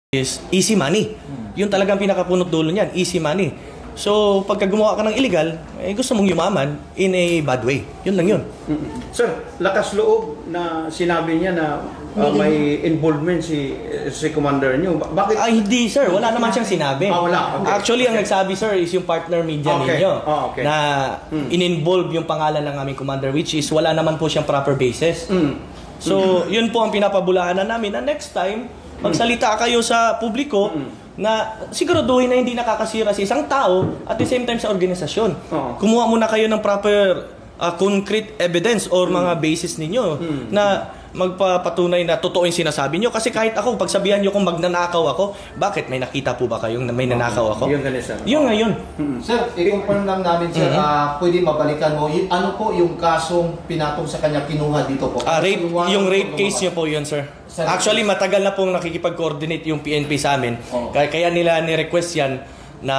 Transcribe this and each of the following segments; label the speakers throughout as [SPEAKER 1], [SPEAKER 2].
[SPEAKER 1] is easy money. Yun talagang pinakapunot dulo niyan, easy money. So, pagka gumawa ka ng illegal, gusto mong yumaman in a bad way. Yun lang yun.
[SPEAKER 2] Sir, lakas loob na sinabi niya na may involvement si commander niyo. Bakit?
[SPEAKER 1] Ay, hindi sir. Wala naman siyang sinabi.
[SPEAKER 2] Wala. Okay.
[SPEAKER 1] Actually, ang nagsabi sir is yung partner media ninyo na in-involve yung pangalan ng aming commander, which is wala naman po siyang proper basis. So, yun po ang pinapabulaanan namin na next time, magsalita kayo sa publiko na siguraduhin na hindi nakakasira sa isang tao at the same time sa organisasyon. Kumuha muna kayo ng proper concrete evidence or mga basis ninyo na magpapatunay na totoo yung sinasabi nyo. Kasi kahit ako, pagsabihan nyo kung magnanakaw ako, bakit? May nakita po ba kayong may nanakaw ako?
[SPEAKER 2] Yung ganun, sir.
[SPEAKER 1] Yung ngayon.
[SPEAKER 3] Sir, i-confirm lang namin, sir, pwede mabalikan mo. Ano po yung kasong pinatong sa kanya kinuha dito po?
[SPEAKER 1] Yung rape case nyo po yun, sir. Actually, matagal na pong nakikipag-coordinate yung PNP sa amin. Kaya nila ni-request yan na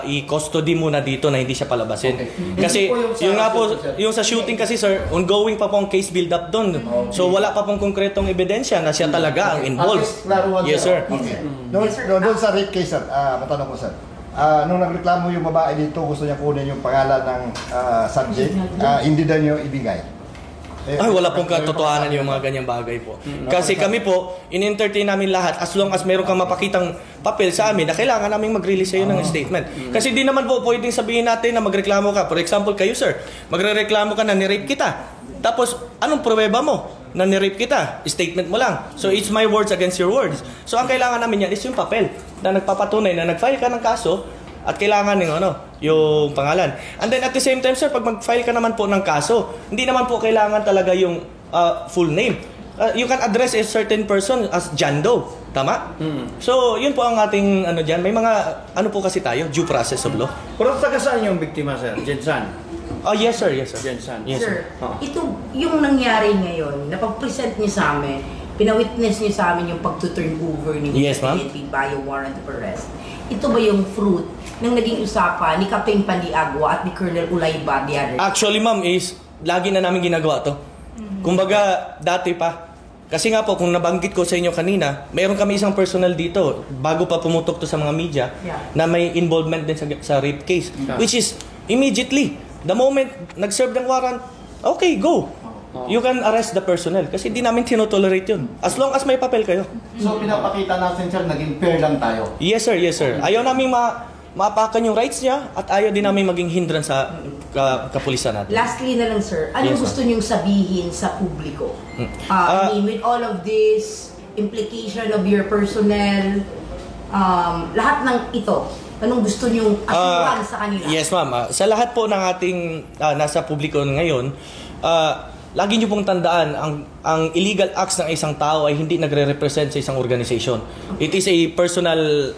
[SPEAKER 1] i-custody muna dito na hindi siya palabasin. Kasi yung nga po, yung sa shooting kasi sir, ongoing pa pong case build up doon. So wala pa pong konkretong ebidensya na siya talaga ang involved. Yes sir.
[SPEAKER 4] Doon sa rape case sir, matanong ko sir. Nung nagreklamo yung babae dito, gusto niya kunin yung pangalan ng subject, hindi daw niyo ibigay.
[SPEAKER 1] Ay, wala pong katotohanan yung mga ganyang bagay po. Kasi kami po, in-entertain namin lahat as long as meron kang mapakitang papel sa amin na kailangan namin mag-release sa'yo ng statement. Kasi di naman po pwedeng sabihin natin na magreklamo ka. For example, kayo sir, magre-reklamo ka na ni-rape kita. Tapos, anong pruweba mo na ni-rape kita? Statement mo lang. So, it's my words against your words. So, ang kailangan namin yan is yung papel na nagpapatunay na nag-file ka ng kaso at kailangan ng yung pangalan. And then at the same time, sir, pag mag-file ka naman po ng kaso, hindi naman po kailangan talaga yung full name. You can address a certain person as John Doe. Tama? So, yun po ang ating dyan. May mga, po kasi tayo, due process of law.
[SPEAKER 2] Pero taga saan yung biktima, sir? Jensan?
[SPEAKER 1] Yes, sir. Yes, sir.
[SPEAKER 2] Jensan.
[SPEAKER 1] Yes,
[SPEAKER 5] sir. Ito, yung nangyari ngayon, napag-present niyo sa amin, pinawitness niyo sa amin yung pag-turn over ni PNP by a warrant of arrest. Ito ba yung fruit ng naging usapan ni Kapeng Pandiagwa at ni Colonel Ulayba the other?
[SPEAKER 1] Actually, ma'am, is lagi na namin ginagawa to. Kumbaga, dati pa. Kasi nga po, kung nabanggit ko sa inyo kanina, mayroon kami isang personal dito, bago pa pumutok to sa mga media, na may involvement din sa rape case. Which is, immediately, the moment nag-serve ng warrant, okay, go. You can arrest the personnel kasi di namin tinotolerate yun. As long as may papel kayo.
[SPEAKER 3] So, pinapakita natin, sir, naging fair lang tayo.
[SPEAKER 1] Yes, sir. Yes, sir. Ayaw namin maapakan yung rights niya at ayaw din namin maging hindrance sa kapulisan natin.
[SPEAKER 5] Lastly na lang, sir. Anong gusto niyong sabihin sa publiko? I mean, with all of this, implication of your personnel, lahat ng ito, anong gusto niyong assurance sa kanila?
[SPEAKER 1] Yes, ma'am. Sa lahat po ng ating nasa publiko ngayon, lagi niyo pong tandaan, ang illegal acts ng isang tao ay hindi nagre-represent sa isang organization. It is a personal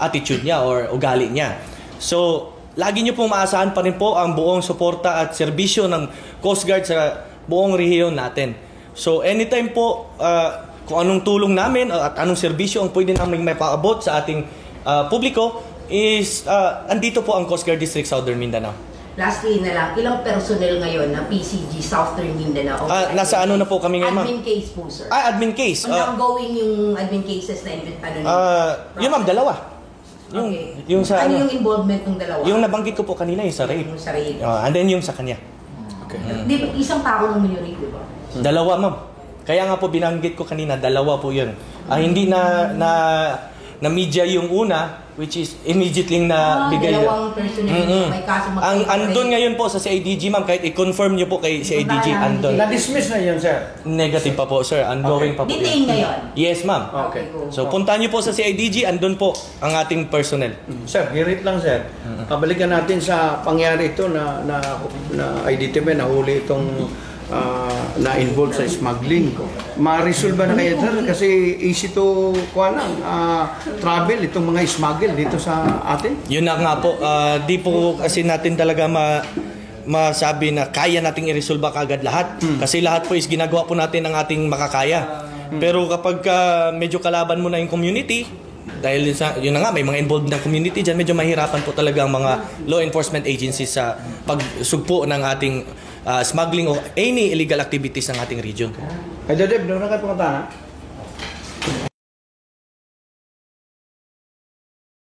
[SPEAKER 1] attitude niya or ugali niya. So, lagi niyo pong maasahan pa rin po ang buong suporta at serbisyo ng Coast Guard sa buong rehiyon natin. So, anytime po, kung anong tulong namin at anong serbisyo ang pwede namin may paabot sa ating publiko is, andito po ang Coast Guard District Southern Mindanao.
[SPEAKER 5] Lastly na lang, ilang personnel ngayon na PCG Southern Mindanao?
[SPEAKER 1] Nasa na po kami ngayon, ma'am?
[SPEAKER 5] Admin case po, sir.
[SPEAKER 1] Admin case.
[SPEAKER 5] Ongoing yung admin cases na
[SPEAKER 1] yun, ma'am, dalawa. Yung sa
[SPEAKER 5] ano yung involvement ng dalawa?
[SPEAKER 1] Yung nabanggit ko po kanina, yung sa rape.
[SPEAKER 5] Yung sa rape.
[SPEAKER 1] And then yung sa kanya.
[SPEAKER 5] Isang tao ng rape, di ba?
[SPEAKER 1] Dalawa, ma'am. Kaya nga po binanggit ko kanina, dalawa po yun. Hindi na media yung una, which is immediately na bigay.
[SPEAKER 5] Dalawang personnel may kaso
[SPEAKER 1] ang andun ngayon po sa CIDG, ma'am, kahit i-confirm nyo po kay CIDG, andun.
[SPEAKER 2] Na-dismiss na yun, sir?
[SPEAKER 1] Negative pa po, sir. Ongoing pa po.
[SPEAKER 5] Detain ngayon?
[SPEAKER 1] Yes, ma'am.
[SPEAKER 2] Okay.
[SPEAKER 1] So, puntahan nyo po sa CIDG, andun po ang ating personnel.
[SPEAKER 2] Sir, hirit lang, sir. Kabalikan natin sa pangyari ito na IDTV, nahuli itong na-involved sa smuggling. Ma-resolve ba na kayo, sir? Kasi easy to travel itong mga smuggle dito sa atin?
[SPEAKER 1] Yun na nga po. Di po kasi natin talaga masabi na kaya nating i-resolve kagad lahat. Kasi lahat po is ginagawa po natin ang ating makakaya. Pero kapag medyo kalaban mo na yung community, dahil yun na nga, may mga involved na community dyan, medyo mahirapan po talaga ang mga law enforcement agencies sa pagsugpo ng ating smuggling o any illegal activities ng ating region.
[SPEAKER 2] Ay, Dadeb, doon na kayo pumunta na?